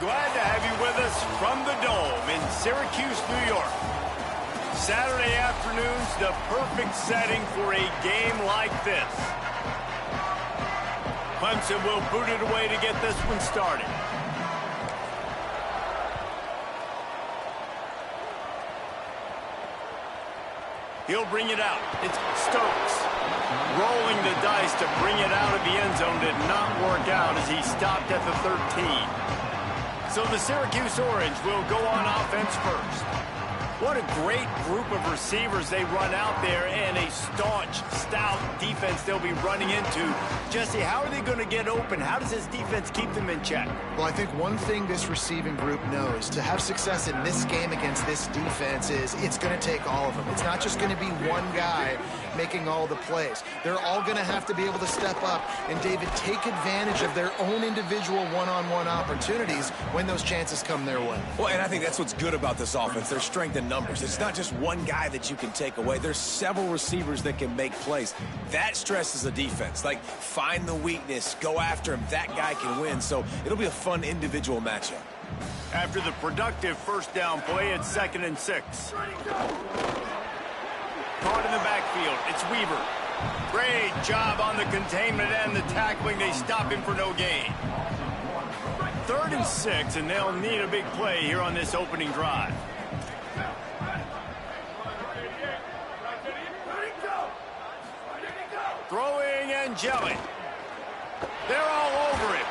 glad to have you with us from the Dome in Syracuse, New York. Saturday afternoon's the perfect setting for a game like this. Clemson will boot it away to get this one started. He'll bring it out. It's Stokes. Rolling the dice to bring it out of the end zone did not work out as he stopped at the 13. So the Syracuse Orange will go on offense first. What a great group of receivers they run out there, and a staunch, stout defense they'll be running into. Jesse, how are they going to get open? How does this defense keep them in check? Well, I think one thing this receiving group knows to have success in this game against this defense is it's going to take all of them. It's not just going to be one guy making all the plays. They're all going to have to be able to step up and, David, take advantage of their own individual one-on-one opportunities when those chances come their way. Well, and I think that's what's good about this offense, their strength in numbers. It's not just one guy that you can take away. There's several receivers that can make plays. That stresses the defense. Like, find the weakness, go after him. That guy can win. So it'll be a fun individual matchup. After the productive first down play, it's 2nd and 6. Caught in the backfield. It's Weaver. Great job on the containment and the tackling. They stop him for no gain. 3rd and 6, and they'll need a big play here on this opening drive. Throwing Ncaa. They're all over him.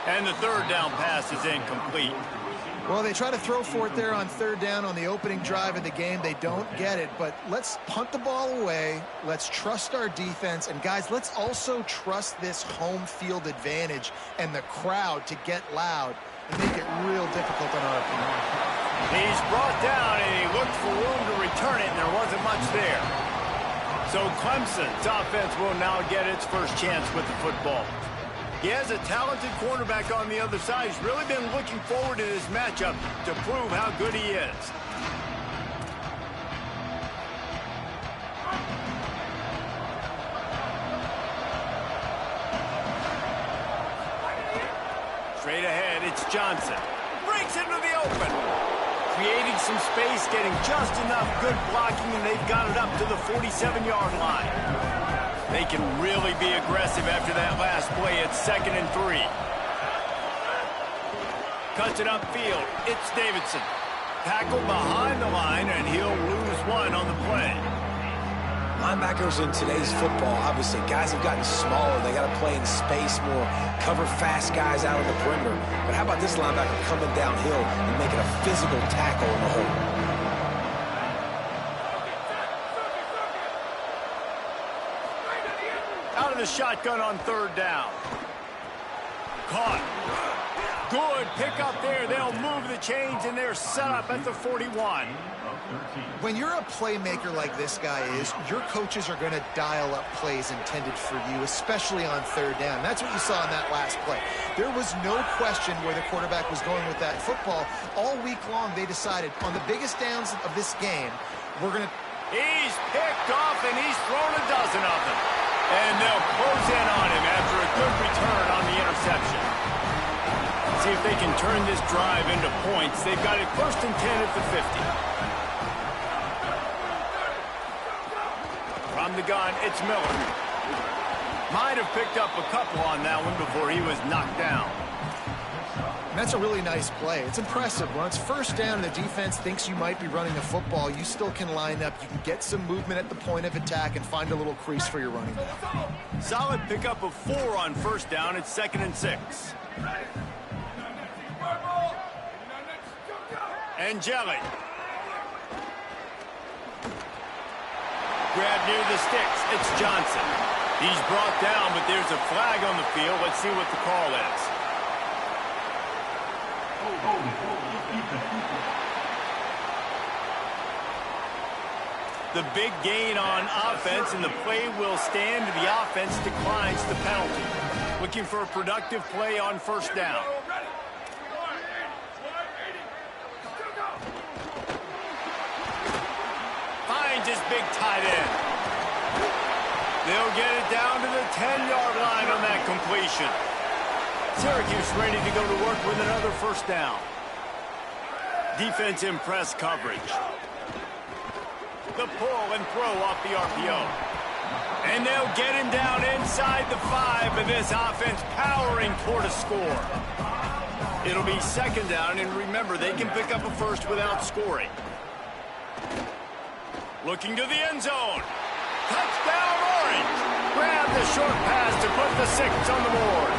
And the 3rd down pass is incomplete. Well, they try to throw for it there on 3rd down on the opening drive of the game. They don't get it, but let's punt the ball away. Let's trust our defense. And, guys, let's also trust this home field advantage and the crowd to get loud and make it real difficult on our opponent. He's brought down, and he looked for room to return it, and there wasn't much there. So Clemson's offense will now get its first chance with the football. He has a talented cornerback on the other side. He's really been looking forward to this matchup to prove how good he is. Straight ahead, it's Johnson. Breaks into the open. Creating some space, getting just enough good blocking, and they've got it up to the 47-yard line. They can really be aggressive after that last play. It's 2nd and 3. Cuts it upfield. It's Davidson. Tackled behind the line, and he'll lose one on the play. Linebackers in today's football, obviously, guys have gotten smaller. They got to play in space more, cover fast guys out on the perimeter. But how about this linebacker coming downhill and making a physical tackle in the hole? Out of the shotgun on 3rd down. Caught. Good pickup there. They'll move the chains, and they're set up at the 41. When you're a playmaker like this guy is, your coaches are going to dial up plays intended for you, especially on 3rd down. That's what you saw in that last play. There was no question where the quarterback was going with that football. All week long, they decided on the biggest downs of this game, we're going to... He's picked off, and he's thrown a dozen of them. And they'll close in on him after a good return on the interception. See if they can turn this drive into points. They've got it 1st and 10 at the 50. From the gun, it's Miller. Might have picked up a couple on that one before he was knocked down. And that's a really nice play. It's impressive. When it's 1st down and the defense thinks you might be running the football, you still can line up. You can get some movement at the point of attack and find a little crease for your running back. Solid pickup of 4 on 1st down. It's 2nd and 6. Ncaa. Grab near the sticks. It's Johnson. He's brought down, but there's a flag on the field. Let's see what the call is. The big gain on offense, and the play will stand. The offense declines the penalty. Looking for a productive play on 1st down. Finds his big tight end. They'll get it down to the 10-yard line on that completion. Syracuse ready to go to work with another first down. Defense in press coverage. The pull and throw off the RPO. And they'll get him down inside the 5, and this offense powering toward a score. It'll be second down, and remember, they can pick up a first without scoring. Looking to the end zone. Touchdown, Orange. Grab the short pass to put the 6 on the board.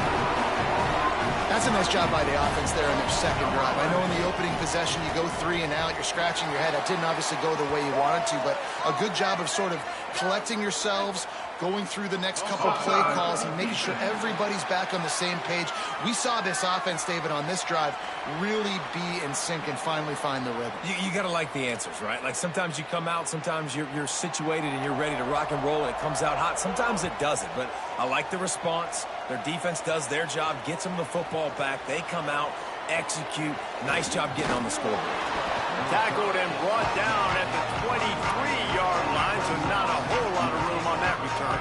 That's a nice job by the offense there in their second drive. I know in the opening possession you go 3 and out, you're scratching your head. That didn't obviously go the way you wanted to, but a good job of sort of collecting yourselves, going through the next couple play calls and making sure everybody's back on the same page. We saw this offense, David, on this drive really be in sync and finally find the rhythm. You got to like the answers, right? Like sometimes you come out, sometimes you're situated and you're ready to rock and roll and it comes out hot. Sometimes it doesn't, but I like the response. Their defense does their job, gets them the football back. They come out, execute. Nice job getting on the scoreboard. Tackled and brought down at the 23-yard line, so not a whole lot of room on that return.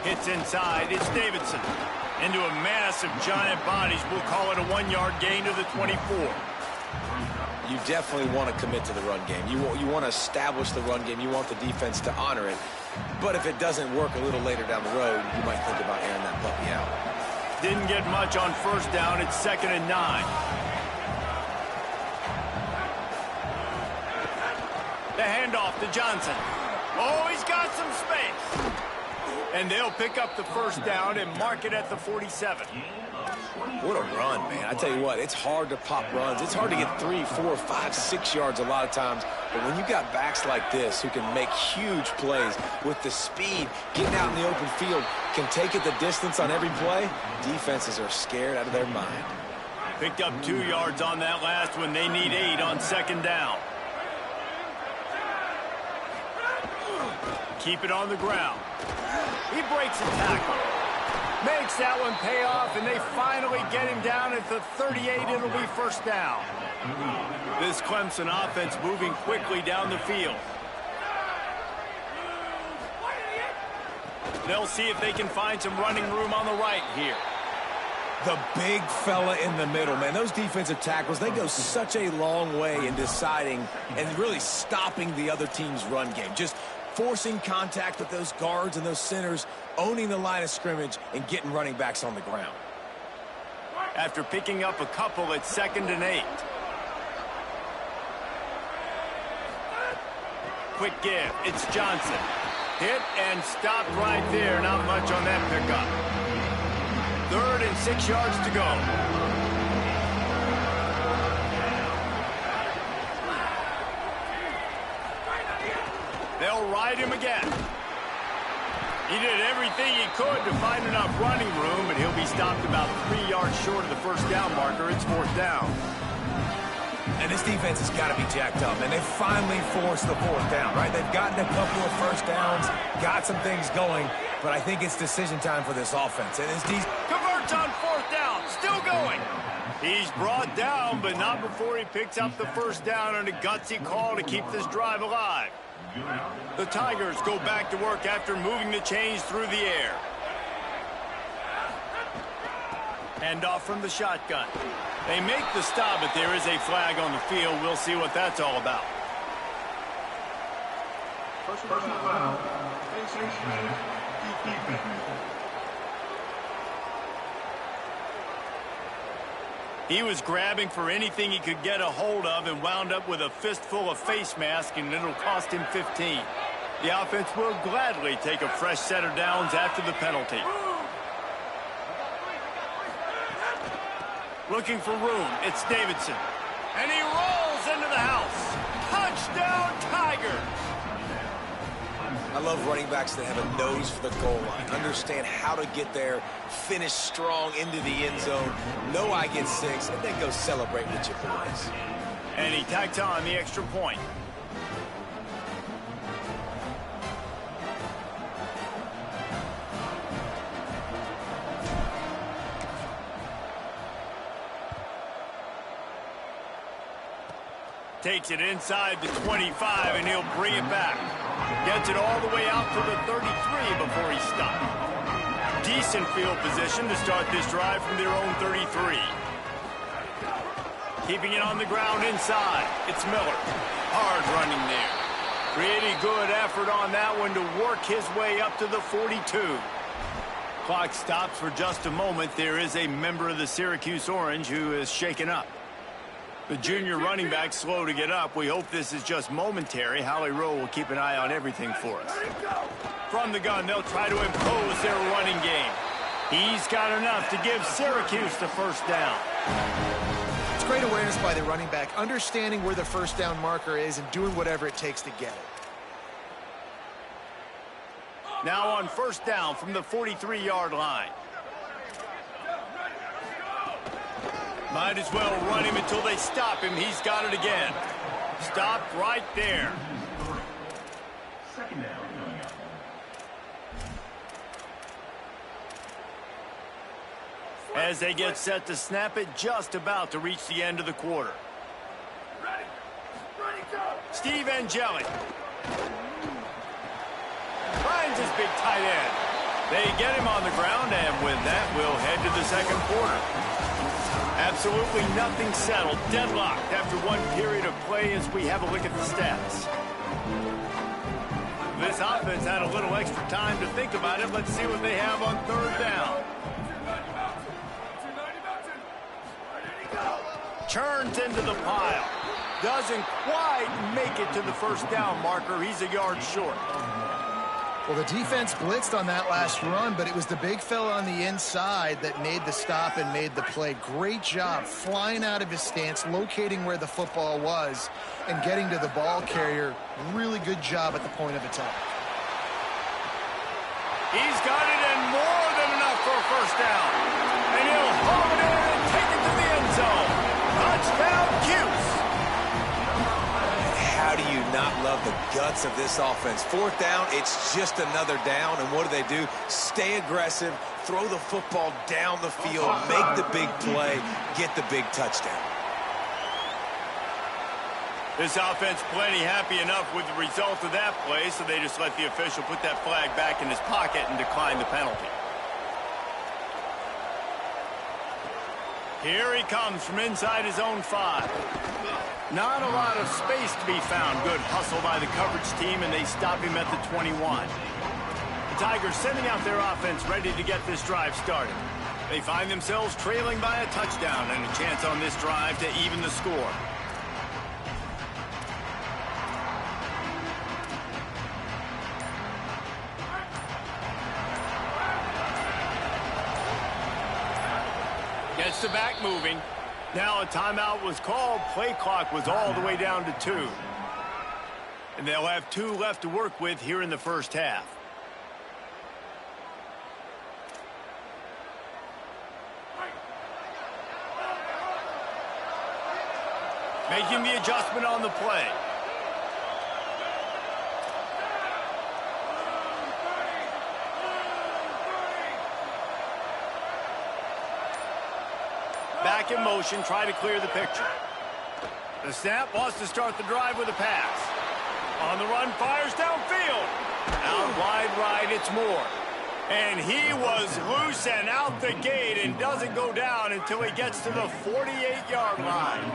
Hits inside. It's Davidson. Into a mass of giant bodies. We'll call it a 1-yard gain to the 24. You definitely want to commit to the run game. You want to establish the run game. You want the defense to honor it. But if it doesn't work a little later down the road, you might think about airing that puppy out. Didn't get much on first down. It's 2nd and 9. The handoff to Johnson. Oh, he's got some space. And they'll pick up the first down and mark it at the 47. What a run, man. I tell you what, it's hard to pop runs. It's hard to get 3, 4, 5, 6 yards a lot of times. But when you got backs like this who can make huge plays with the speed, getting out in the open field, can take it the distance on every play, defenses are scared out of their mind. Picked up 2 yards on that last one. They need 8 on 2nd down. Keep it on the ground. He breaks a tackle. Makes that one pay off, and they finally get him down at the 38. It'll be first down. This Clemson offense moving quickly down the field. They'll see if they can find some running room on the right here. The big fella in the middle, man. Those defensive tackles, they go such a long way in deciding and really stopping the other team's run game. Just forcing contact with those guards and those centers, owning the line of scrimmage, and getting running backs on the ground. After picking up a couple, it's 2nd and 8. Quick give. It's Johnson. Hit and stopped right there. Not much on that pickup. 3rd and 6 yards to go. They'll ride him again. He did everything he could to find enough running room, but he'll be stopped about 3 yards short of the first down marker. It's 4th down. And this defense has got to be jacked up, and they finally forced the 4th down, right? They've gotten a couple of first downs, got some things going, but I think it's decision time for this offense. And this converts on 4th down, still going. He's brought down, but not before he picks up the first down on a gutsy call to keep this drive alive. The Tigers go back to work after moving the chains through the air. Hand off from the shotgun. They make the stop, but there is a flag on the field. We'll see what that's all about. Personal foul. He was grabbing for anything he could get a hold of and wound up with a fistful of face mask, and it'll cost him 15. The offense will gladly take a fresh set of downs after the penalty. Looking for room. It's Davidson. And he rolls into the house. Touchdown, Tigers! I love running backs that have a nose for the goal line, understand how to get there, finish strong into the end zone, know I get 6, and then go celebrate with your boys. And he tacked on the extra point. takes it inside the 25, and he'll bring it back. Gets it all the way out to the 33 before he stopped. Decent field position to start this drive from their own 33. Keeping it on the ground inside. It's Miller. Hard running there. Pretty good effort on that one to work his way up to the 42. Clock stops for just a moment. There is a member of the Syracuse Orange who is shaken up. The junior running back slow to get up. We hope this is just momentary. Howie Rowe will keep an eye on everything for us. From the gun, they'll try to impose their running game. He's got enough to give Syracuse the first down. It's great awareness by the running back, understanding where the first down marker is and doing whatever it takes to get it. Now on first down from the 43-yard line. Might as well run him until they stop him. He's got it again. Stopped right there. Second down. As they get set to snap it, just about to reach the end of the quarter. Steve Ncaa finds his big tight end. They get him on the ground, and with that, we'll head to the second quarter. Absolutely nothing settled. Deadlocked after one period of play as we have a look at the stats. This offense had a little extra time to think about it. Let's see what they have on third down. Turns into the pile. Doesn't quite make it to the first down marker. He's a yard short. Well, the defense blitzed on that last run, but it was the big fella on the inside that made the stop and made the play. Great job flying out of his stance, locating where the football was, and getting to the ball carrier. Really good job at the point of attack. He's got it, and more than enough for a first down. And he'll haul it in and take it to the end zone. Touchdown, Cuse. How do you not love the guts of this offense? Fourth down, it's just another down, and what do? Stay aggressive, throw the football down the field, make the big play, get the big touchdown. This offense plenty happy enough with the result of that play, so they just let the official put that flag back in his pocket and decline the penalty. Here he comes from inside his own 5. Not a lot of space to be found. Good hustle by the coverage team, and they stop him at the 21. The Tigers sending out their offense ready to get this drive started. They find themselves trailing by a touchdown and a chance on this drive to even the score. Gets the back moving. Now a timeout was called. Play clock was all the way down to 2. And they'll have 2 left to work with here in the first half. Making the adjustment on the play. Back in motion, try to clear the picture. The snap wants to start the drive with a pass. On the run, fires downfield. Out wide right, it's Moore. And he was loose and out the gate and doesn't go down until he gets to the 48-yard line.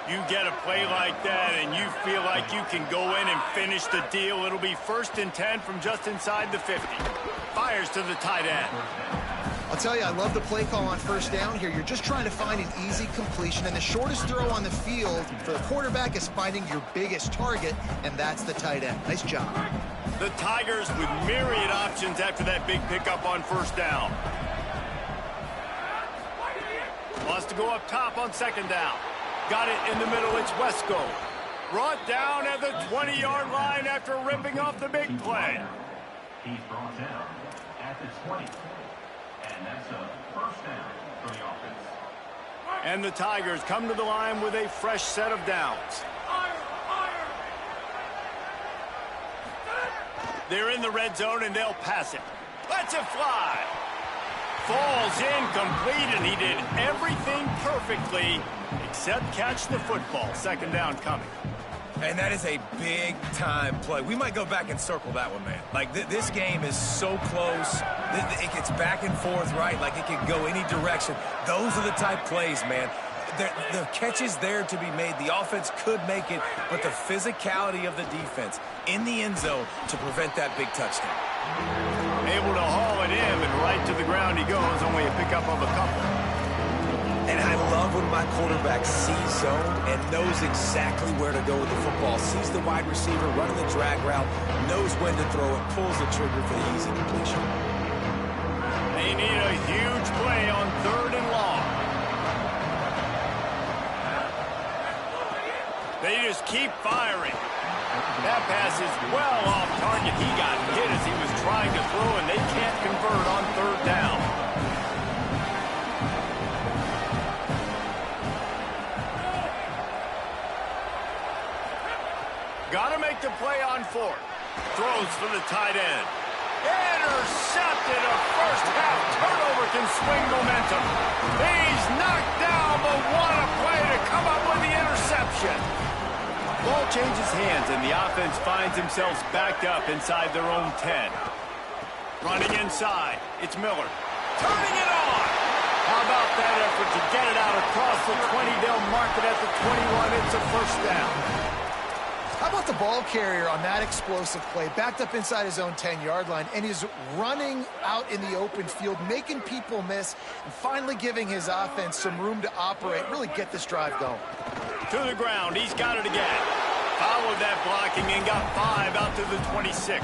You get a play like that and you feel like you can go in and finish the deal. It'll be 1st and 10 from just inside the 50. Fires to the tight end. I'll tell you, I love the play call on first down here. You're just trying to find an easy completion, and the shortest throw on the field for the quarterback is finding your biggest target, and that's the tight end. Nice job. The Tigers with myriad options after that big pickup on first down. Wants to go up top on second down. Got it in the middle, it's Wesco. Brought down at the 20-yard line after ripping off the big play. He's brought down at the 20. And that's a first down for the offense. And the Tigers come to the line with a fresh set of downs. They're in the red zone and they'll pass it. Let's it fly. falls incomplete, and he did everything perfectly except catch the football. Second down coming. And that is a big-time play. We might go back and circle that one, man. Like, this game is so close. It gets back and forth, right? Like, it can go any direction. Those are the type plays, man. The catch is there to be made. The offense could make it, but the physicality of the defense in the end zone to prevent that big touchdown. Able to haul it in, and right to the ground he goes, only a pickup of a couple. And I love when my quarterback sees zone and knows exactly where to go with the football. Sees the wide receiver running the drag route, knows when to throw it, pulls the trigger for the easy completion. They need a huge play on 3rd and long. They just keep firing. That pass is well off target. He got hit as he was trying to throw, and they can't convert on 3rd down. Got to make the play on 4th. Throws for the tight end. Intercepted. A first-half turnover can swing momentum. He's knocked down, but what a play to come up with the interception. Ball changes hands, and the offense finds themselves backed up inside their own 10. Running inside. It's Miller. Turning it on. How about that effort to get it out across the 20? They'll mark it at the 21. It's a first down. How about the ball carrier on that explosive play? Backed up inside his own 10-yard line, and he's running out in the open field, making people miss, and finally giving his offense some room to operate, really get this drive going. To the ground. He's got it again. Followed that blocking and got 5 out to the 26.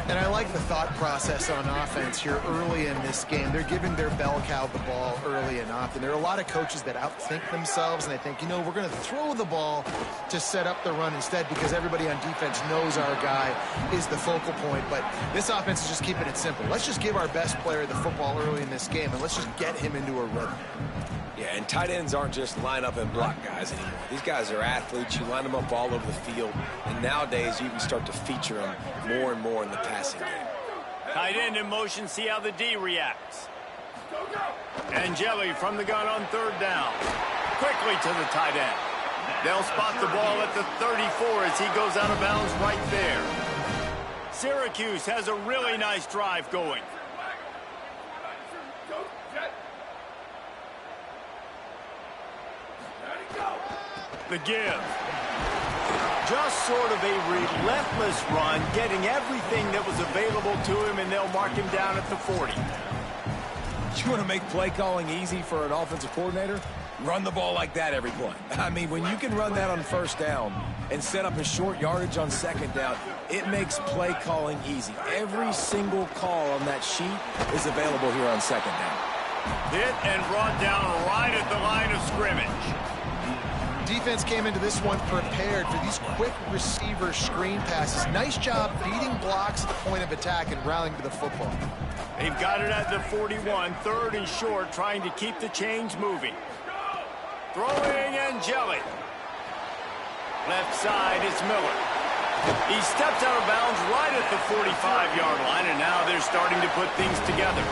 And I like the thought process on offense here early in this game. They're giving their bell cow the ball early and often. There are a lot of coaches that outthink themselves, and they think, you know, we're going to throw the ball to set up the run instead because everybody on defense knows our guy is the focal point. But this offense is just keeping it simple. Let's just give our best player the football early in this game, and let's just get him into a rhythm. Yeah, and tight ends aren't just line up and block guys anymore. These guys are athletes. You line them up all over the field. And nowadays, you can start to feature them more and more in the passing game. Tight end in motion. See how the D reacts. Angeli from the gun on 3rd down. Quickly to the tight end. They'll spot the ball at the 34 as he goes out of bounds right there. Syracuse has a really nice drive going. The give. Just sort of a relentless run, getting everything that was available to him, and they'll mark him down at the 40. You want to make play calling easy for an offensive coordinator? Run the ball like that every play. I mean, when you can run that on 1st down and set up a short yardage on 2nd down, it makes play calling easy. Every single call on that sheet is available here on 2nd down. Hit and brought down right at the line of scrimmage. Defense came into this one prepared for these quick receiver screen passes. Nice job beating blocks at the point of attack and rallying to the football. They've got it at the 41, 3rd and short, trying to keep the chains moving. Throwing Angeli. Left side, it's Miller. He steps out of bounds right at the 45-yard line, and now they're starting to put things together.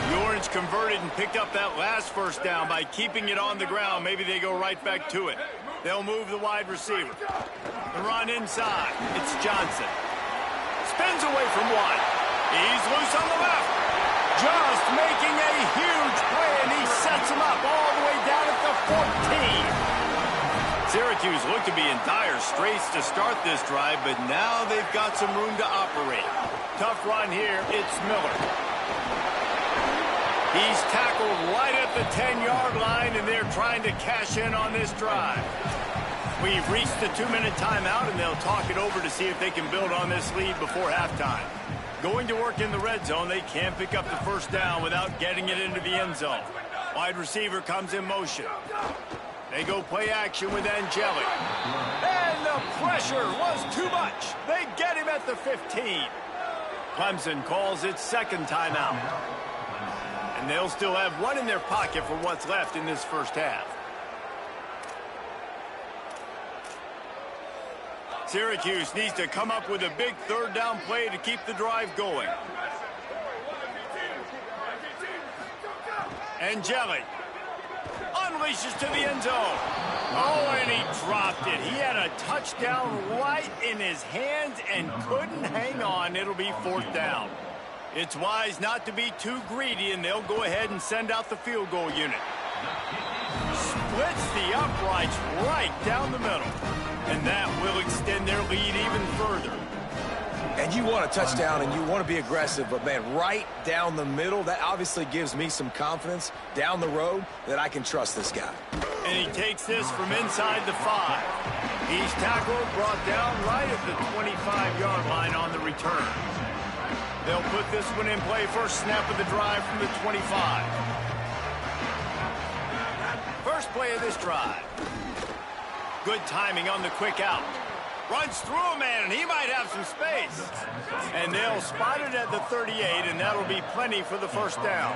The Orange converted and picked up that last first down by keeping it on the ground. Maybe they go right back to it. They'll move the wide receiver. The run inside. It's Johnson. Spins away from one. He's loose on the left. Just making a huge play, and he sets him up all the way down at the 14. Syracuse looked to be in dire straits to start this drive, but now they've got some room to operate. Tough run here. It's Miller. He's tackled right at the 10-yard line, and they're trying to cash in on this drive. We've reached the 2-minute timeout, and they'll talk it over to see if they can build on this lead before halftime. Going to work in the red zone, they can't pick up the first down without getting it into the end zone. Wide receiver comes in motion. They go play action with Angeli. And the pressure was too much. They get him at the 15. Clemson calls its 2nd timeout. And they'll still have one in their pocket for what's left in this first half. Syracuse needs to come up with a big 3rd down play to keep the drive going. And Jelly unleashes to the end zone. Oh, and he dropped it. He had a touchdown right in his hands and couldn't hang on. It'll be 4th down. It's wise not to be too greedy, and they'll go ahead and send out the field goal unit. Splits the uprights right down the middle. And that will extend their lead even further. And you want a touchdown and you want to be aggressive, but, man, right down the middle, that obviously gives me some confidence down the road that I can trust this guy. And he takes this from inside the 5. He's tackled, brought down right at the 25-yard line on the return. They'll put this one in play first snap of the drive from the 25. First play of this drive. Good timing on the quick out. Runs through a man, and he might have some space. And they'll spot it at the 38, and that'll be plenty for the first down.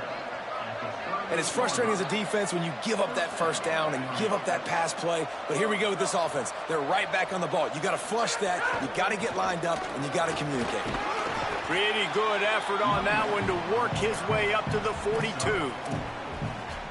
And it's frustrating as a defense when you give up that first down and give up that pass play. But here we go with this offense. They're right back on the ball. You got to flush that, you got to get lined up, and you got to communicate. Pretty good effort on that one to work his way up to the 42.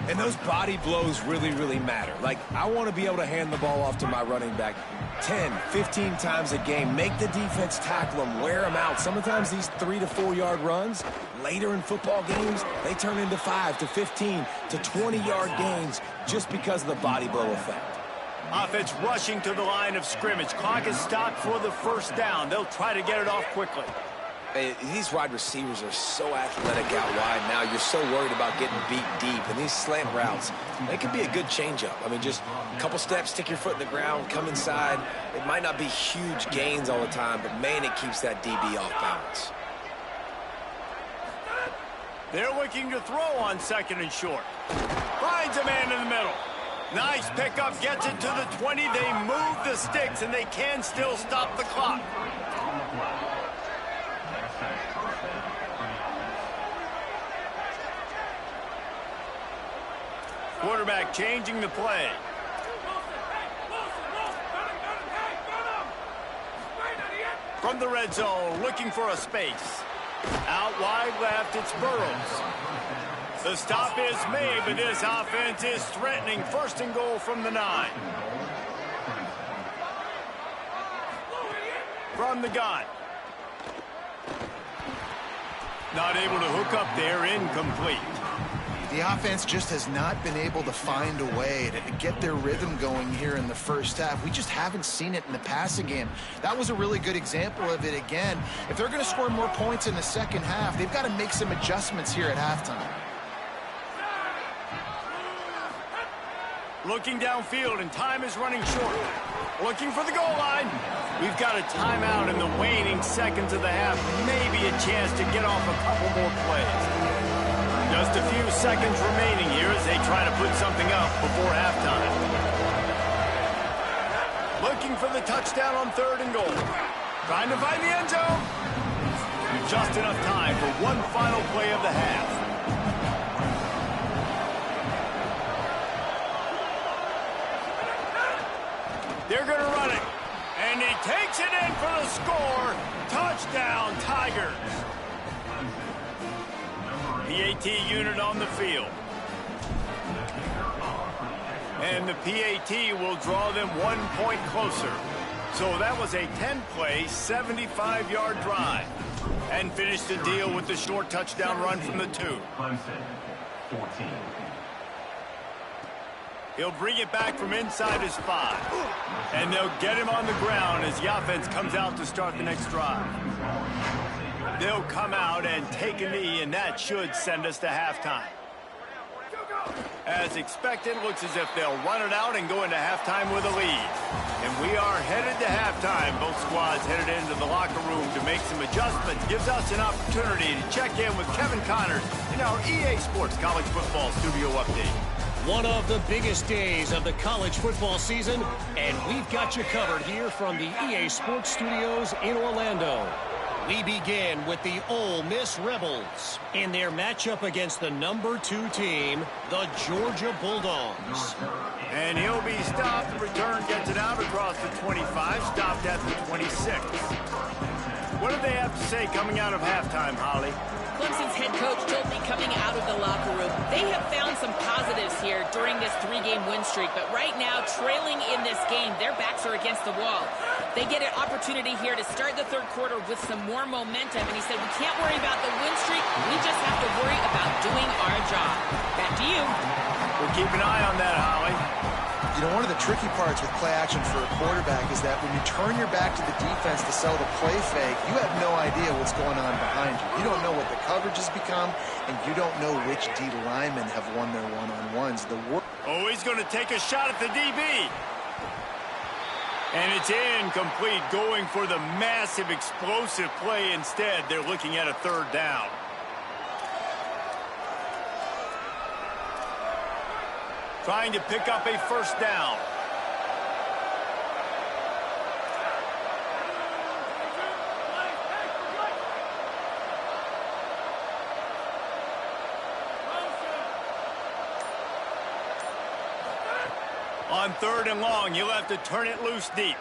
And those body blows really, really matter. Like, I want to be able to hand the ball off to my running back 10, 15 times a game. Make the defense tackle them, wear them out. Sometimes these 3 to 4 yard runs, later in football games, they turn into 5 to 15 to 20-yard gains just because of the body blow effect. Offense rushing to the line of scrimmage. Clock is stopped for the first down. They'll try to get it off quickly. These wide receivers are so athletic out wide now. You're so worried about getting beat deep. And these slant routes, they can be a good changeup. I mean, just a couple steps, stick your foot in the ground, come inside. It might not be huge gains all the time, but, man, it keeps that DB off balance. They're looking to throw on 2nd and short. Finds a man in the middle. Nice pickup, gets it to the 20. They move the sticks, and they can still stop the clock. Quarterback changing the play. From the red zone, looking for a space. Out wide left, it's Burrows. The stop is made, but this offense is threatening. 1st and goal from the 9. From the gun. Not able to hook up there, incomplete. The offense just has not been able to find a way to get their rhythm going here in the first half. We just haven't seen it in the passing game. That was a really good example of it again. If they're going to score more points in the second half, they've got to make some adjustments here at halftime. Looking downfield, and time is running short. Looking for the goal line. We've got a timeout in the waning seconds of the half. Maybe a chance to get off a couple more plays. Just a few seconds remaining here as they try to put something up before halftime. Looking for the touchdown on 3rd and goal. Trying to find the end zone. Just enough time for one final play of the half. They're going to run it. And he takes it in for the score. Touchdown, Tigers. PAT unit on the field. And the PAT will draw them 1 point closer. So that was a 10-play, 75-yard drive. And finished the deal with the short touchdown run from the 2. Clemson, 14. He'll bring it back from inside his 5. And they'll get him on the ground as the offense comes out to start the next drive. They'll come out and take a knee, and that should send us to halftime. As expected, looks as if they'll run it out and go into halftime with a lead. And we are headed to halftime. Both squads headed into the locker room to make some adjustments. Gives us an opportunity to check in with Kevin Connors in our EA Sports College Football Studio Update. One of the biggest days of the college football season, and we've got you covered here from the EA Sports Studios in Orlando. We begin with the Ole Miss Rebels in their matchup against the #2 team, the Georgia Bulldogs. And he'll be stopped. The return gets it out across the 25, stopped at the 26. What do they have to say coming out of halftime, Holly? Clemson's head coach told me coming out of the locker room, they have found some positives here during this 3-game win streak, but right now, trailing in this game, their backs are against the wall. They get an opportunity here to start the third quarter with some more momentum, and he said, we can't worry about the win streak, we just have to worry about doing our job. Back to you. We'll keep an eye on that, Holly. You know, one of the tricky parts with play action for a quarterback is that when you turn your back to the defense to sell the play fake, you have no idea what's going on behind you. You don't know what the coverage has become, and you don't know which D linemen have won their one-on-ones. Oh, he's going to take a shot at the DB. And it's incomplete, going for the massive explosive play instead. They're looking at a third down. Trying to pick up a first down. On 3rd and long, you'll have to turn it loose deep.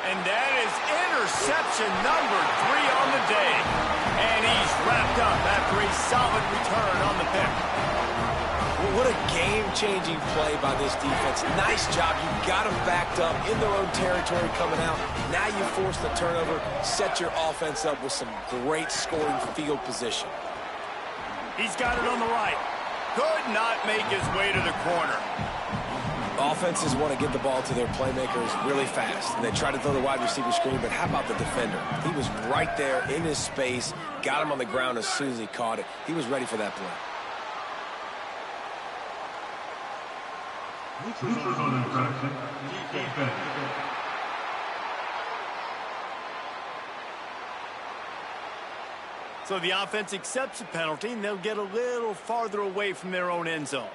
And that is interception number 3 on the day. And he's wrapped up after a solid return on the pick. What a game-changing play by this defense. Nice job. You got them backed up in their own territory coming out. Now you force the turnover, set your offense up with some great scoring field position. He's got it on the right. Could not make his way to the corner. Offenses want to get the ball to their playmakers really fast, and they try to throw the wide receiver screen, but how about the defender? He was right there in his space, got him on the ground as soon as he caught it. He was ready for that play. So the offense accepts the penalty, and they'll get a little farther away from their own end zone.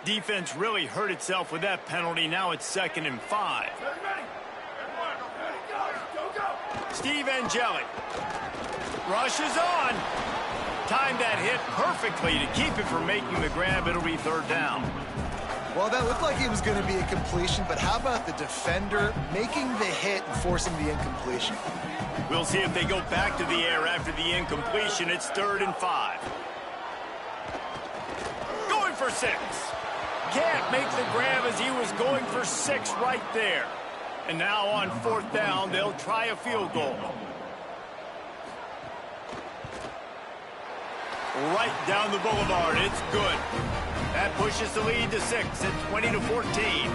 Defense really hurt itself with that penalty. Now it's 2nd and 5. Steve Angeli rushes on. Timed that hit perfectly to keep it from making the grab. It'll be 3rd down. Well, that looked like it was going to be a completion, but how about the defender making the hit and forcing the incompletion? We'll see if they go back to the air after the incompletion. It's 3rd and 5. Going for 6. Can't make the grab as he was going for 6 right there. And now on 4th down, they'll try a field goal. Right down the boulevard. It's good. That pushes the lead to 6 at 20-14.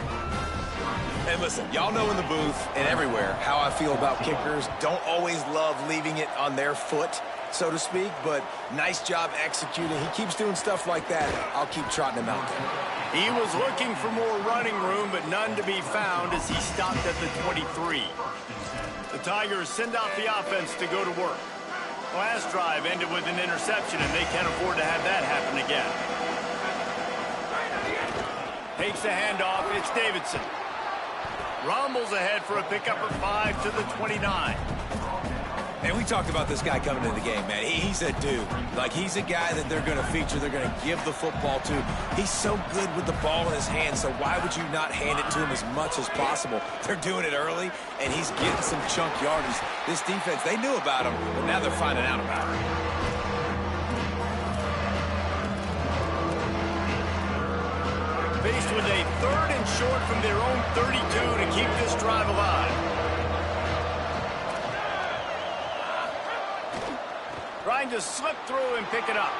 And listen, y'all know in the booth and everywhere how I feel about kickers. Don't always love leaving it on their foot, so to speak, but nice job executing. He keeps doing stuff like that. I'll keep trotting him out there. He was looking for more running room, but none to be found as he stopped at the 23. The Tigers send out the offense to go to work. Last drive ended with an interception, and they can't afford to have that happen again. Takes the handoff. It's Davidson. Rumbles ahead for a pickup of 5 to the 29. And we talked about this guy coming into the game, man. He's a dude. Like, he's a guy that they're going to feature, they're going to give the football to. He's so good with the ball in his hand, so why would you not hand it to him as much as possible? They're doing it early, and he's getting some chunk yardage. This defense, they knew about him, but now they're finding out about him. Faced with a 3rd and short from their own 32 to keep this drive alive. Trying to slip through and pick it up.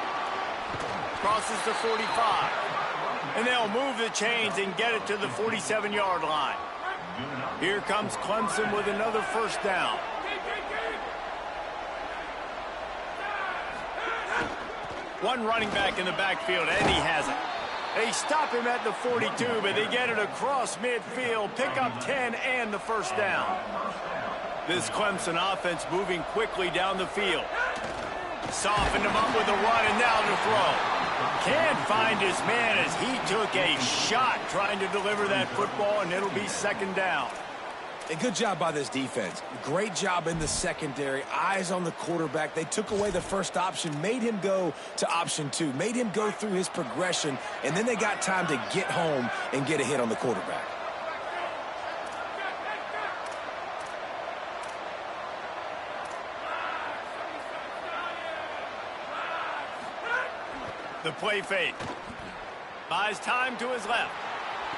Crosses the 45. And they'll move the chains and get it to the 47-yard line. Here comes Clemson with another first down. One running back in the backfield, and he has it. They stop him at the 42, but they get it across midfield, pick up 10 and the first down. This Clemson offense moving quickly down the field. Softened him up with a run, and now to throw. Can't find his man as he took a shot trying to deliver that football, and it'll be 2nd down. A good job by this defense. Great job in the secondary. Eyes on the quarterback. They took away the first option, made him go to option 2, made him go through his progression, and then they got time to get home and get a hit on the quarterback. The play fake. Buys time to his left.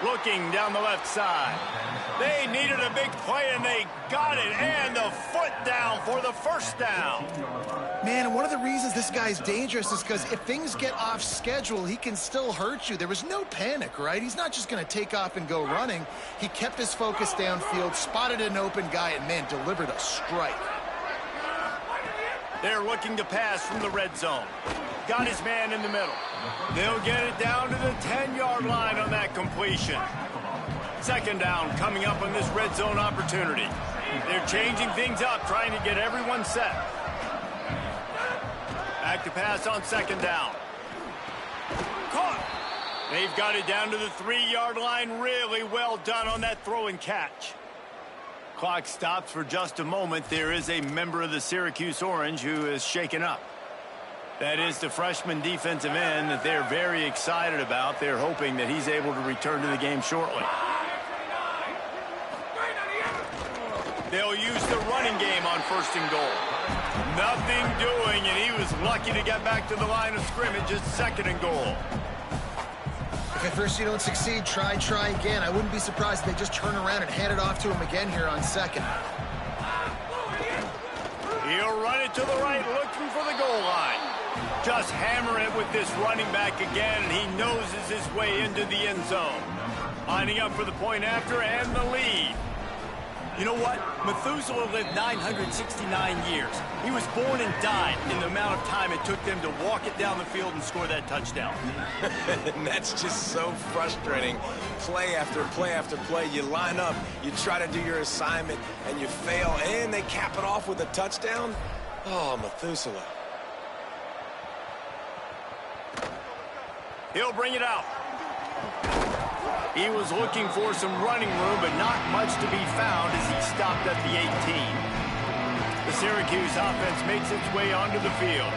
Looking down the left side. They needed a big play, and they got it. And the foot down for the first down. Man, and one of the reasons this guy's dangerous is because if things get off schedule, he can still hurt you. There was no panic, right? He's not just going to take off and go running. He kept his focus downfield, spotted an open guy, and, man, delivered a strike. They're looking to pass from the red zone. Got his man in the middle. They'll get it down to the 10-yard line on that completion. Second down coming up on this red zone opportunity. They're changing things up, trying to get everyone set. Back to pass on second down. Caught. They've got it down to the 3-yard line. Really well done on that throw and catch. Clock stops for just a moment. There is a member of the Syracuse Orange who is shaken up. That is the freshman defensive end that they're very excited about. They're hoping that he's able to return to the game shortly. They'll use the running game on first and goal. Nothing doing, and he was lucky to get back to the line of scrimmage at second and goal. If at first you don't succeed, try again. I wouldn't be surprised if they just turn around and hand it off to him again here on second. He'll run it to the right, looking for the goal line. Just hammer it with this running back again, and he noses his way into the end zone. Lining up for the point after and the lead. You know what? Methuselah lived 969 years. He was born and died in the amount of time it took them to walk it down the field and score that touchdown. And that's just so frustrating. Play after play after play. You line up, you try to do your assignment, and you fail, and they cap it off with a touchdown? Oh, Methuselah. He'll bring it out. He was looking for some running room, but not much to be found as he stopped at the 18. The Syracuse offense makes its way onto the field.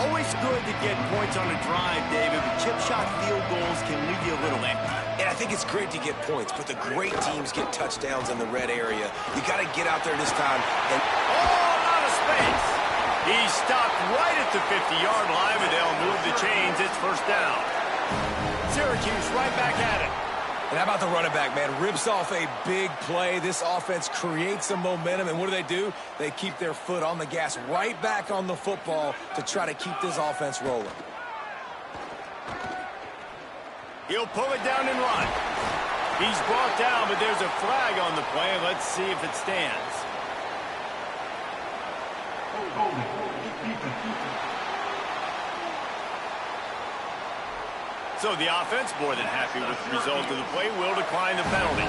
Always good to get points on a drive, David, but chip shot field goals can leave you a little empty. And I think it's great to get points, but the great teams get touchdowns in the red area. You got to get out there this time and... Oh, out of space! He stopped right at the 50-yard line, but they'll move the chains. It's first down. Syracuse right back at it. And how about the running back, man? Rips off a big play. This offense creates some momentum, and what do? They keep their foot on the gas, right back on the football to try to keep this offense rolling. He'll pull it down and run. He's brought down, but there's a flag on the play. Let's see if it stands. So the offense, more than happy with the result of the play, will decline the penalty.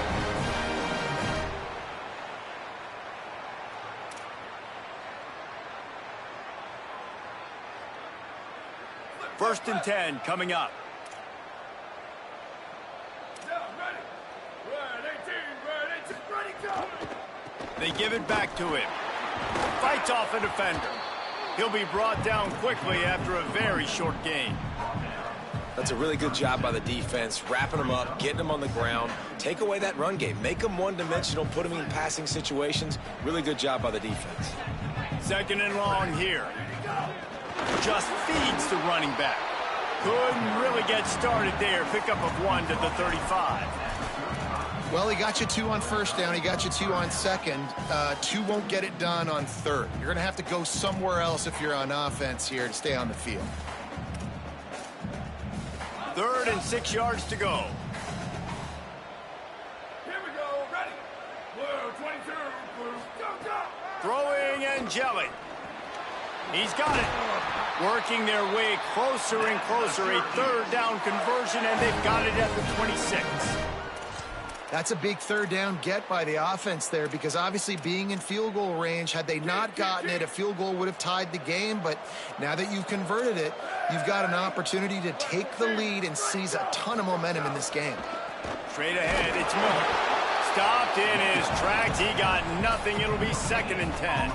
First and 10 coming up. They give it back to him. Fights off a defender. He'll be brought down quickly after a very short gain. That's a really good job by the defense, wrapping them up, getting them on the ground, take away that run game, make them one-dimensional, put them in passing situations. Really good job by the defense. Second and long here. Just feeds the running back. Couldn't really get started there. Pickup of 1 to the 35. Well, he got you 2 on first down. He got you 2 on second. 2 won't get it done on third. You're going to have to go somewhere else if you're on offense here to stay on the field. 3rd and 6 yards to go. Here we go, ready. Blue 22, blue, go. Throwing Ncaa. He's got it. Working their way closer and closer. A 3rd down conversion, and they've got it at the 26. That's a big 3rd down get by the offense there because obviously being in field goal range, had they not gotten it, a field goal would have tied the game. But now that you've converted it, you've got an opportunity to take the lead and seize a ton of momentum in this game. Straight ahead, it's Miller. Stopped in his tracks. He got nothing. It'll be 2nd and 10.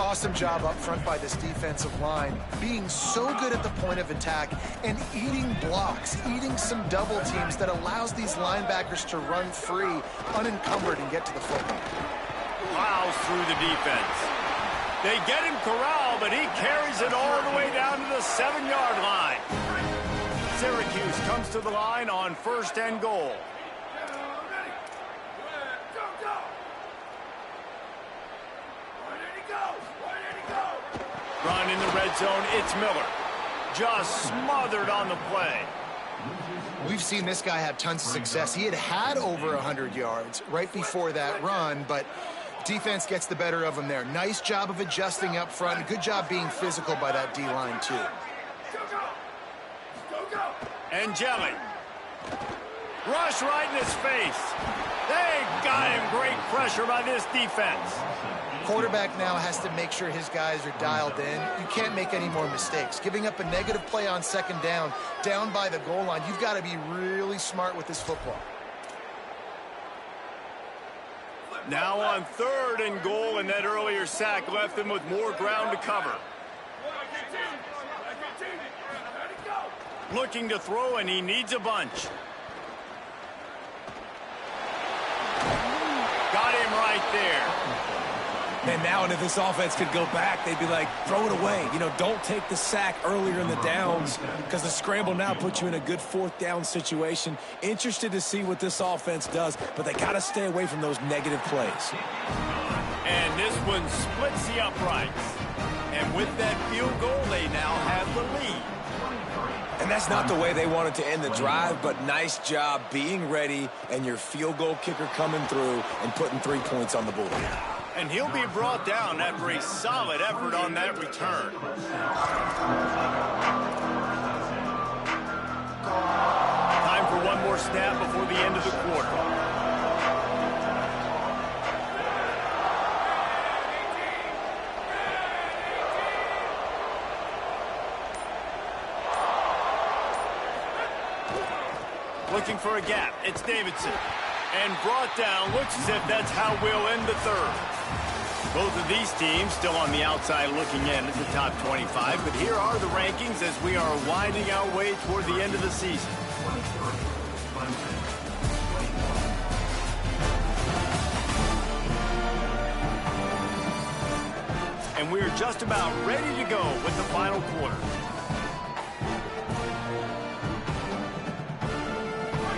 Awesome job up front by this defensive line, being so good at the point of attack and eating blocks, eating some double teams that allows these linebackers to run free, unencumbered, and get to the football. Plows through the defense. They get him corralled, but he carries it all the way down to the 7-yard line. Syracuse comes to the line on 1st and goal. Run in the red zone, it's Miller. Just smothered on the play. We've seen this guy have tons of success. He had over 100 yards right before that run, but defense gets the better of him there. Nice job of adjusting up front. Good job being physical by that D-line, too. And Jelly. Rush right in his face. They got him. Great pressure by this defense. Quarterback now has to make sure his guys are dialed in. You can't make any more mistakes. Giving up a negative play on 2nd down by the goal line, you've got to be really smart with this football. Now on 3rd and goal, and that earlier sack left them with more ground to cover. Looking to throw, and he needs a bunch. Got him right there. And now if this offense could go back, they'd be like, throw it away. You know, don't take the sack earlier in the downs because the scramble now puts you in a good 4th down situation. Interested to see what this offense does, but they got to stay away from those negative plays. And this one splits the uprights. And with that field goal, they now have the lead. And that's not the way they wanted to end the drive, but nice job being ready and your field goal kicker coming through and putting 3 points on the board. And he'll be brought down after a solid effort on that return. Time for one more snap before the end of the quarter. Looking for a gap. It's Davidson. And brought down. Looks as if that's how we'll end the 3rd. Both of these teams still on the outside looking in at the top 25, but here are the rankings as we are winding our way toward the end of the season. And we're just about ready to go with the final quarter.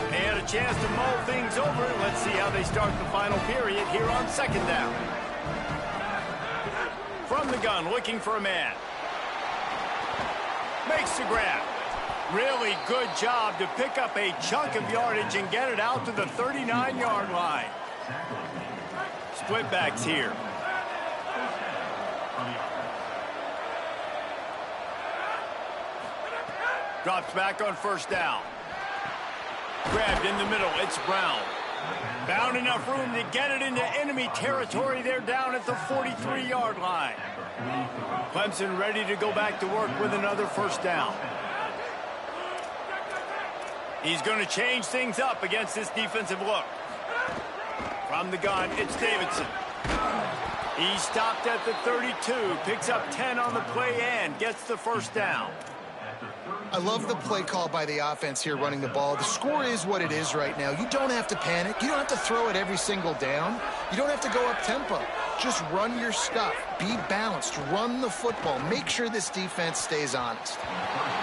They had a chance to mull things over. Let's see how they start the final period here on 2nd down. From the gun, looking for a man. Makes the grab. Really good job to pick up a chunk of yardage and get it out to the 39-yard line. Split backs here. Drops back on 1st down. Grabbed in the middle, it's Brown. Found enough room to get it into enemy territory. They're down at the 43-yard line. Clemson ready to go back to work with another 1st down. He's going to change things up against this defensive look. From the gun, it's Davidson. He stopped at the 32, picks up 10 on the play and gets the 1st down. I love the play call by the offense here running the ball. The score is what it is right now. You don't have to panic. You don't have to throw it every single down. You don't have to go up tempo. Just run your stuff. Be balanced. Run the football. Make sure this defense stays honest.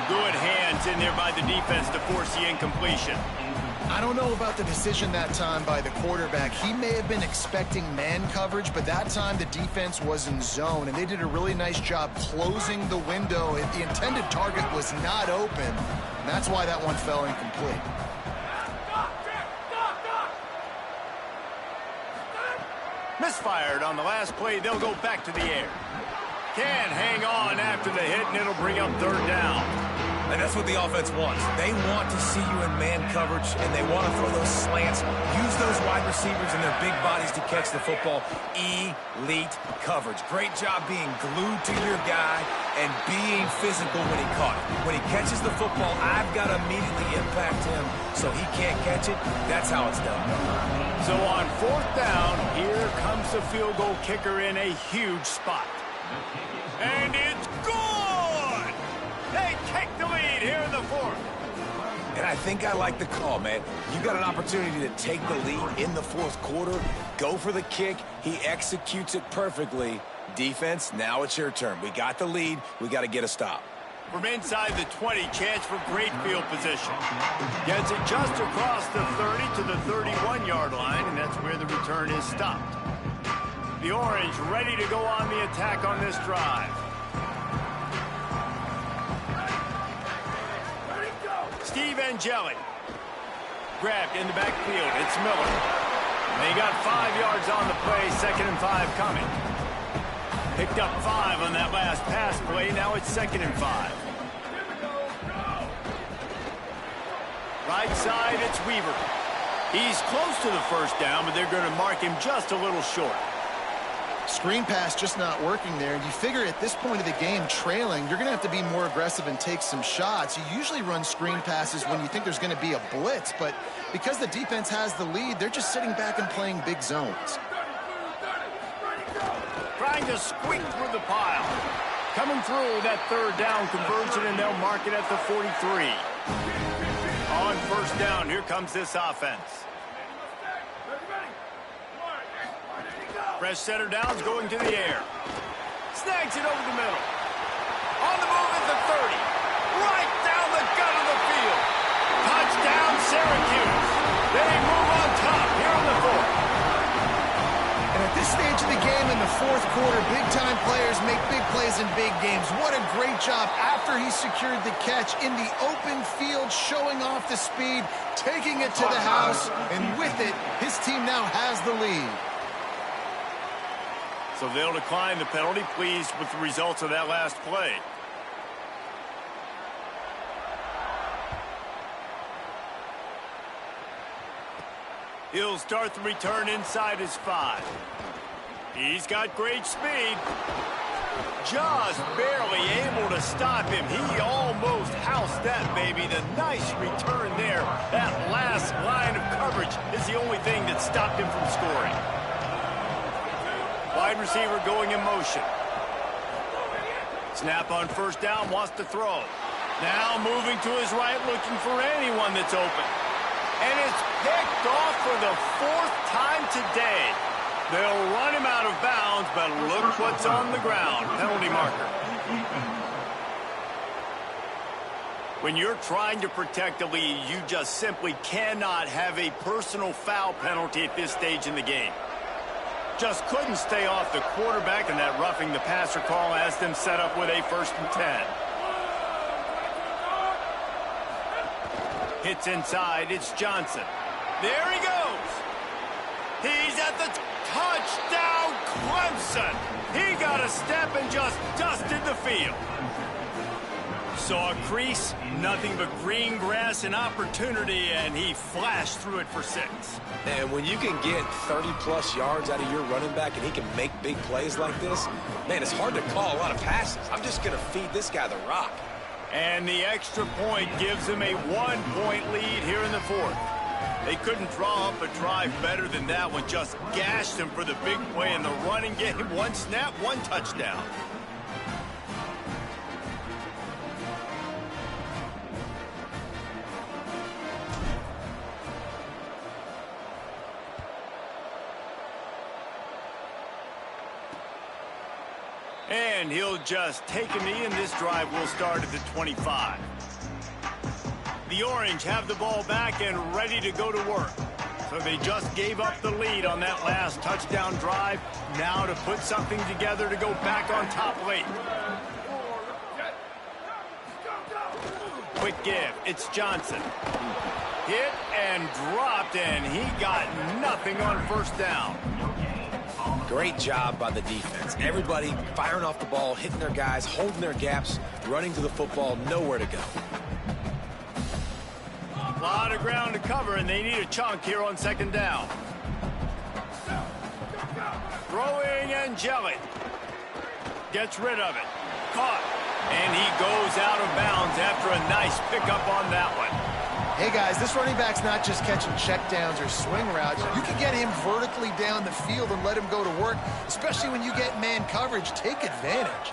Good hands in there by the defense to force the incompletion. I don't know about the decision that time by the quarterback. He may have been expecting man coverage, but that time the defense was in zone, and they did a really nice job closing the window. The intended target was not open, and that's why that one fell incomplete. Misfired on the last play. They'll go back to the air. Can't hang on after the hit, and it'll bring up 3rd down. And that's what the offense wants. They want to see you in man coverage, and they want to throw those slants, use those wide receivers and their big bodies to catch the football. Elite coverage. Great job being glued to your guy and being physical when he caught it. When he catches the football, I've got to immediately impact him so he can't catch it. That's how it's done. So on 4th down, here comes the field goal kicker in a huge spot. And it's good! They take the lead here in the 4th. And I think I like the call, man. You got an opportunity to take the lead in the 4th quarter. Go for the kick. He executes it perfectly. Defense, now it's your turn. We got the lead. We got to get a stop. From inside the 20, chance for great field position. Gets it just across the 30 to the 31-yard line, and that's where the return is stopped. The Orange ready to go on the attack on this drive. Steve Ncaa. Grabbed in the backfield. It's Miller. They got 5 yards on the play, 2nd and 5 coming. Picked up 5 on that last pass play. Now it's 2nd and 5. Right side, it's Weaver. He's close to the first down, but they're going to mark him just a little short. Screen pass just not working there. You figure at this point of the game, trailing, you're going to have to be more aggressive and take some shots. You usually run screen passes when you think there's going to be a blitz, but because the defense has the lead, they're just sitting back and playing big zones. Trying to squeak through the pile. Coming through that 3rd down conversion, and they'll mark it at the 43. On 1st down, here comes this offense. Fresh center downs going to the air. Snags it over the middle. On the move at the 30. Right down the gut of the field. Touchdown, Syracuse. They move on top here in the 4th. And at this stage of the game in the 4th quarter, big-time players make big plays in big games. What a great job after he secured the catch in the open field, showing off the speed, taking it to the house, and with it, his team now has the lead. So they'll decline the penalty, pleased with the results of that last play. He'll start the return inside his 5. He's got great speed. Just barely able to stop him. He almost housed that baby. The nice return there. That last line of coverage is the only thing that stopped him from scoring. Wide receiver going in motion. Snap on 1st down, wants to throw. Now moving to his right, looking for anyone that's open. And it's picked off for the 4th time today. They'll run him out of bounds, but look what's on the ground. Penalty marker. When you're trying to protect a lead, you just simply cannot have a personal foul penalty at this stage in the game. Just couldn't stay off the quarterback, and that roughing the passer call has them set up with a 1st and 10. Hits inside, it's Johnson. There he goes. He's at the touchdown, Clemson. He got a step and just dusted the field. Saw a crease, nothing but green grass and opportunity, and he flashed through it for 6. And when you can get 30-plus yards out of your running back and he can make big plays like this, man, it's hard to call a lot of passes. I'm just going to feed this guy the rock. And the extra point gives him a 1-point lead here in the 4th. They couldn't draw up a drive better than that one. Just gashed him for the big play in the running game. 1 snap, 1 touchdown. And he'll just take a knee, and this drive will start at the 25. The Orange have the ball back and ready to go to work. So they just gave up the lead on that last touchdown drive. Now to put something together to go back on top late. Quick give. It's Johnson. Hit and dropped, and he got nothing on 1st down. Great job by the defense. Everybody firing off the ball, hitting their guys, holding their gaps, running to the football, nowhere to go. A lot of ground to cover, and they need a chunk here on 2nd down. Throwing Ncaa. Gets rid of it. Caught. And he goes out of bounds after a nice pickup on that one. Hey, guys, this running back's not just catching checkdowns or swing routes. You can get him vertically down the field and let him go to work, especially when you get man coverage. Take advantage.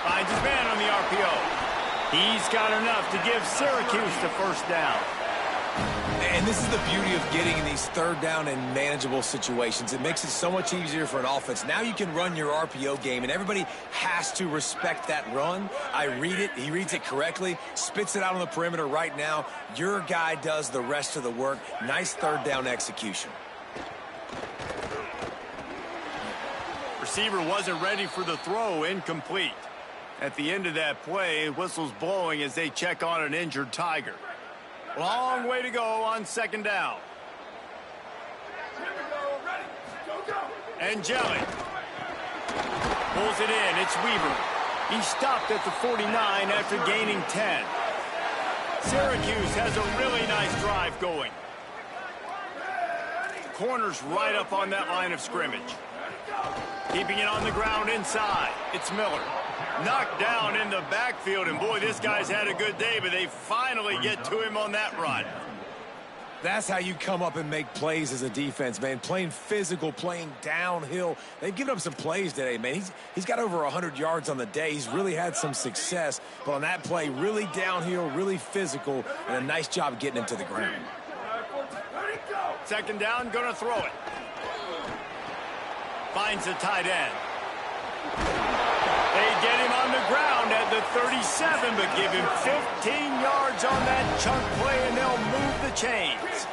Finds his man on the RPO. He's got enough to give Syracuse the 1st down. And this is the beauty of getting in these third down and manageable situations. It makes it so much easier for an offense. Now you can run your RPO game, and everybody has to respect that run. I read it. He reads it correctly, spits it out on the perimeter right now. Your guy does the rest of the work. Nice third down execution. Receiver wasn't ready for the throw, incomplete. At the end of that play, whistle's blowing as they check on an injured Tiger. Long way to go on second down. Ncaa pulls it in. It's Weaver. He stopped at the 49 after gaining 10. Syracuse has a really nice drive going. Corner's right up on that line of scrimmage. Keeping it on the ground inside. It's Miller. Knocked down in the backfield, and boy, this guy's had a good day, but they finally get to him on that run. That's how you come up and make plays as a defense, man. Playing physical, playing downhill. They've given up some plays today, man. He's got over 100 yards on the day. He's really had some success, but on that play, really downhill, really physical, and a nice job getting him to the ground. Second down, gonna throw it. Finds the tight end. They get him on the ground at the 37, but give him 15 yards on that chunk play, and they'll move the chains.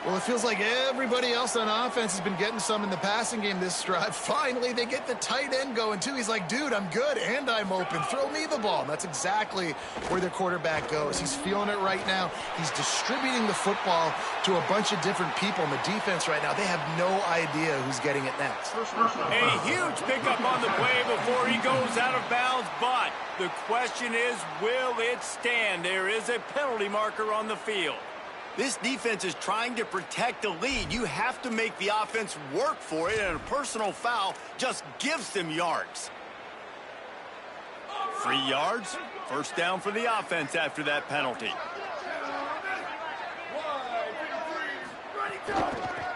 Well, it feels like everybody else on offense has been getting some in the passing game this drive. Finally, they get the tight end going, too. He's like, dude, I'm good, and I'm open. Throw me the ball. And that's exactly where their quarterback goes. He's feeling it right now. He's distributing the football to a bunch of different people in the defense right now. They have no idea who's getting it next. A huge pickup on the play before he goes out of bounds, but the question is, will it stand? There is a penalty marker on the field. This defense is trying to protect the lead. You have to make the offense work for it, and a personal foul just gives them yards. 3 yards, first down for the offense after that penalty.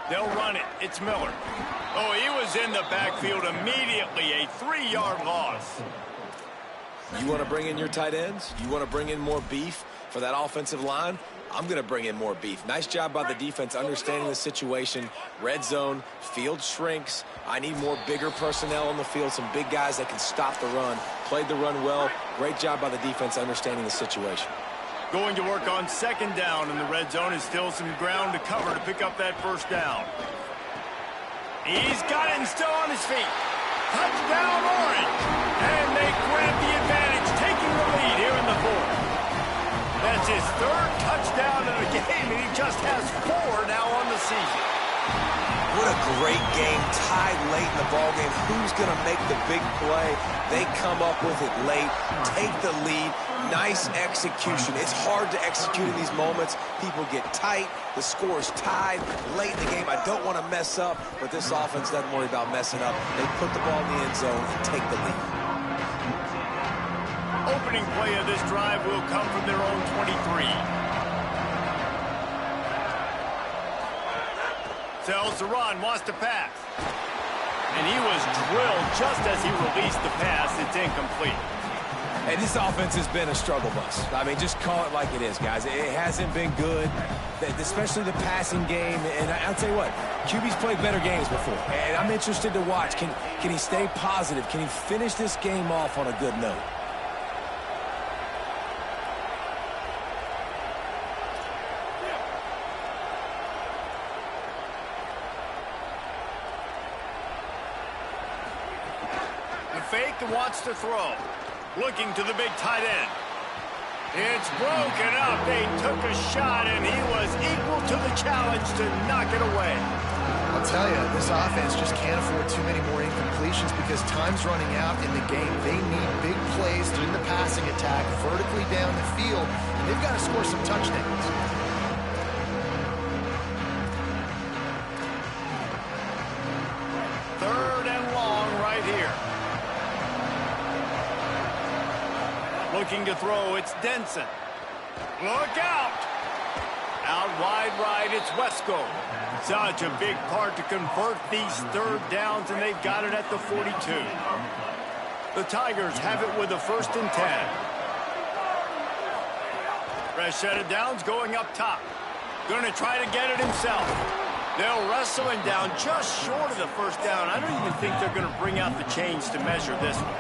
They'll run it. It's Miller. Oh, he was in the backfield immediately. A 3-yard loss. You want to bring in your tight ends? You want to bring in more beef for that offensive line? I'm going to bring in more beef. Nice job by the defense understanding the situation. Red zone, field shrinks. I need more bigger personnel on the field, some big guys that can stop the run. Played the run well. Great job by the defense understanding the situation. Going to work on second down, and the red zone is still some ground to cover to pick up that first down. He's got it and still on his feet. Touchdown, Orange. And they grab the advantage, taking the lead here in the fourth. That's his third touchdown in the game, and he just has 4 now on the season. What a great game, tied late in the ballgame. Who's going to make the big play? They come up with it late, take the lead. Nice execution. It's hard to execute in these moments. People get tight. The score's tied late in the game. I don't want to mess up, but this offense doesn't worry about messing up. They put the ball in the end zone and take the lead. Opening play of this drive will come from their own 23. Sells the run, wants to pass. And he was drilled just as he released the pass. It's incomplete. And this offense has been a struggle bus. I mean, just call it like it is, guys. It hasn't been good, especially the passing game. And I'll tell you what, QB's played better games before. And I'm interested to watch. Can he stay positive? Can he finish this game off on a good note? Fake and wants to throw. Looking to the big tight end. It's broken up. They took a shot, and he was equal to the challenge to knock it away. I'll tell you, this offense just can't afford too many more incompletions because time's running out in the game. They need big plays in the passing attack, vertically down the field, and they've got to score some touchdowns. Third and long right here. Looking to throw, it's Denson. Look out! Out wide right, it's Wesco. Such a big part to convert these third downs, and they've got it at the 42. The Tigers have it with a 1st and 10. Fresh set of downs going up top. Going to try to get it himself. They'll wrestle him down just short of the first down. I don't even think they're going to bring out the chains to measure this one.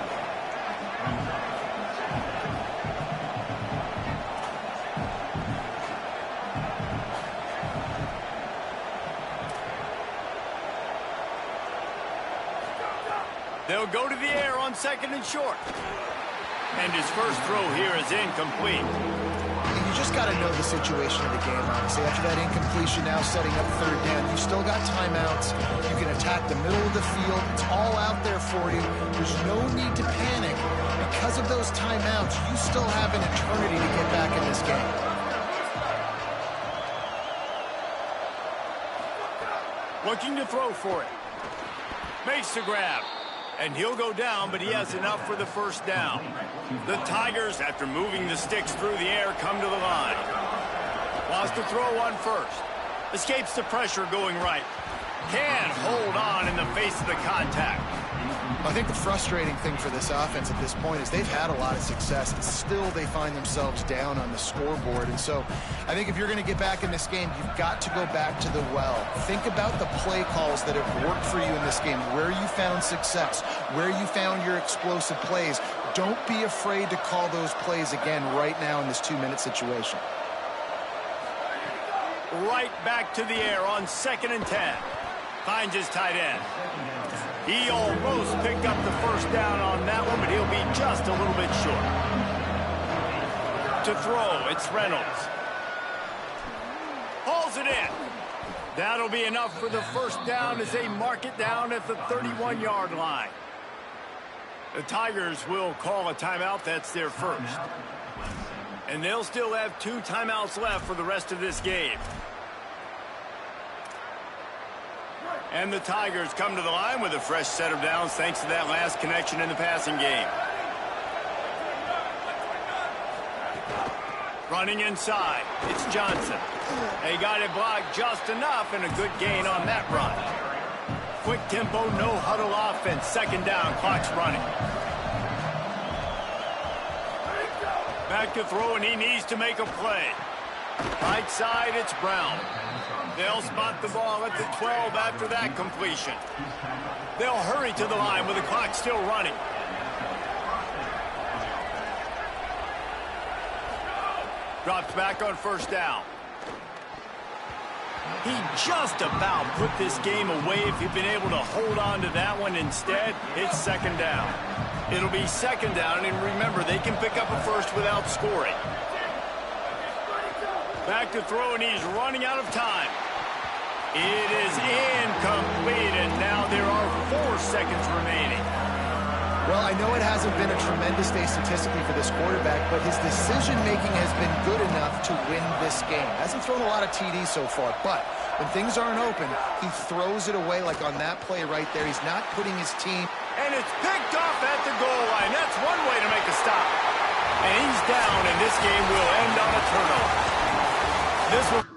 They'll go to the air on 2nd and short. And his first throw here is incomplete. You just got to know the situation of the game, honestly. After that incompletion, now setting up 3rd down. You've still got timeouts. You can attack the middle of the field. It's all out there for you. There's no need to panic. Because of those timeouts, you still have an eternity to get back in this game. Looking to throw for it. Makes the grab. And he'll go down, but he has enough for the first down. The Tigers, after moving the sticks through the air, come to the line. Wants to throw on first. Escapes the pressure going right. Can hold on in the face of the contact. I think the frustrating thing for this offense at this point is they've had a lot of success, and still they find themselves down on the scoreboard. And so I think if you're going to get back in this game, you've got to go back to the well. Think about the play calls that have worked for you in this game, where you found success, where you found your explosive plays. Don't be afraid to call those plays again right now in this 2-minute situation. Right back to the air on 2nd and 10. Finds his tight end. He almost picked up the first down on that one, but he'll be just a little bit short. To throw, it's Reynolds. Hauls it in. That'll be enough for the first down as they mark it down at the 31-yard line. The Tigers will call a timeout. That's their first. And they'll still have 2 timeouts left for the rest of this game. And the Tigers come to the line with a fresh set of downs thanks to that last connection in the passing game. Running inside, it's Johnson. They got it blocked just enough and a good gain on that run. Quick tempo, no huddle offense. 2nd down, clock's running. Back to throw, and he needs to make a play. Right side, it's Brown. They'll spot the ball at the 12 after that completion. They'll hurry to the line with the clock still running. Drops back on first down. He just about put this game away if he'd been able to hold on to that one. Instead, it's 2nd down. It'll be 2nd down, and remember, they can pick up a first without scoring. Back to throw, and he's running out of time. It is incomplete, and now there are 4 seconds remaining. Well, I know it hasn't been a tremendous day statistically for this quarterback, but his decision-making has been good enough to win this game. Hasn't thrown a lot of TDs so far, but when things aren't open, he throws it away like on that play right there. He's not putting his team... And it's picked off at the goal line. That's one way to make a stop. And he's down, and this game will end on a turnover. This will...